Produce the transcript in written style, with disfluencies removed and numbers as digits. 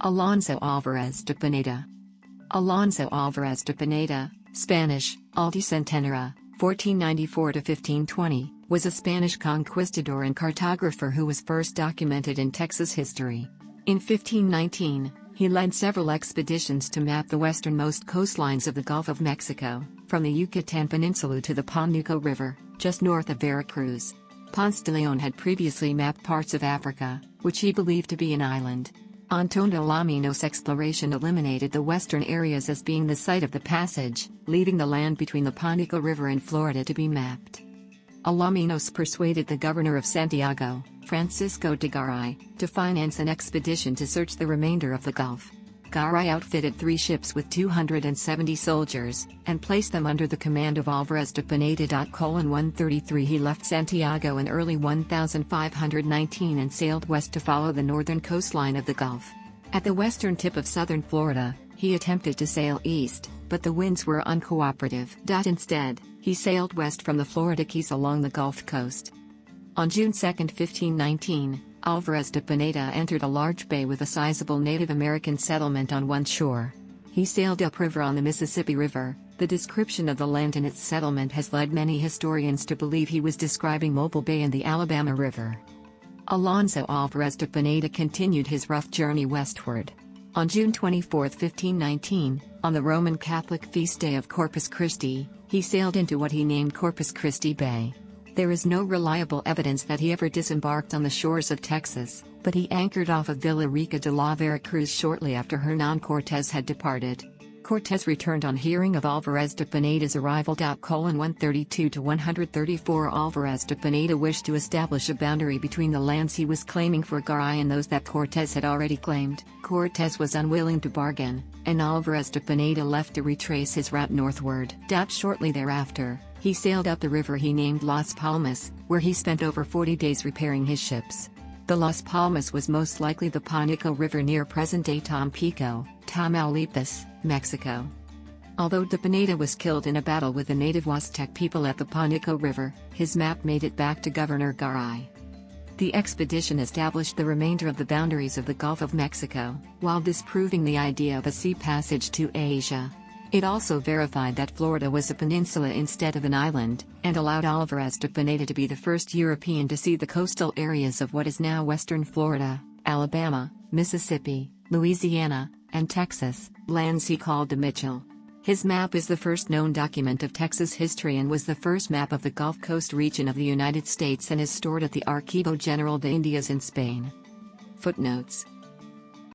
Alonso Álvarez de Pineda. Alonso Álvarez de Pineda, Spanish, Aldeacentenera, 1494–1520, was a Spanish conquistador and cartographer who was first documented in Texas history. In 1519, he led several expeditions to map the westernmost coastlines of the Gulf of Mexico, from the Yucatán Peninsula to the Pánuco River, just north of Veracruz. Ponce de León had previously mapped parts of Africa, which he believed to be an island. Antón de Alaminos' exploration eliminated the western areas as being the site of the passage, leaving the land between the Pánuco River and Florida to be mapped. Alaminos persuaded the governor of Santiago, Francisco de Garay, to finance an expedition to search the remainder of the Gulf. Garay outfitted 3 ships with 270 soldiers, and placed them under the command of Álvarez de Pineda. 133 He left Santiago in early 1519 and sailed west to follow the northern coastline of the Gulf. At the western tip of southern Florida, he attempted to sail east, but the winds were uncooperative. Instead, he sailed west from the Florida Keys along the Gulf Coast. On June 2, 1519, Álvarez de Pineda entered a large bay with a sizable Native American settlement on one shore. He sailed upriver on the Mississippi River. The description of the land and its settlement has led many historians to believe he was describing Mobile Bay and the Alabama River. Alonso Álvarez de Pineda continued his rough journey westward. On June 24, 1519, on the Roman Catholic feast day of Corpus Christi, he sailed into what he named Corpus Christi Bay. There is no reliable evidence that he ever disembarked on the shores of Texas, but he anchored off of Villa Rica de la Veracruz shortly after Hernán Cortés had departed. Cortés returned on hearing of Álvarez de Pineda's arrival. 132–134 Álvarez de Pineda wished to establish a boundary between the lands he was claiming for Garay and those that Cortés had already claimed. Cortés was unwilling to bargain, and Álvarez de Pineda left to retrace his route northward. Shortly thereafter, he sailed up the river he named Las Palmas, where he spent over 40 days repairing his ships. The Las Palmas was most likely the Pánuco River near present-day Tampico, Tamaulipas, Mexico. Although de Pineda was killed in a battle with the native Huastec people at the Pánuco River, his map made it back to Governor Garay. The expedition established the remainder of the boundaries of the Gulf of Mexico, while disproving the idea of a sea passage to Asia. It also verified that Florida was a peninsula instead of an island, and allowed Álvarez de Pineda to be the first European to see the coastal areas of what is now western Florida, Alabama, Mississippi, Louisiana, and Texas, lands he called de Mitchell. His map is the first known document of Texas history and was the first map of the Gulf Coast region of the United States and is stored at the Archivo General de Indias in Spain. Footnotes.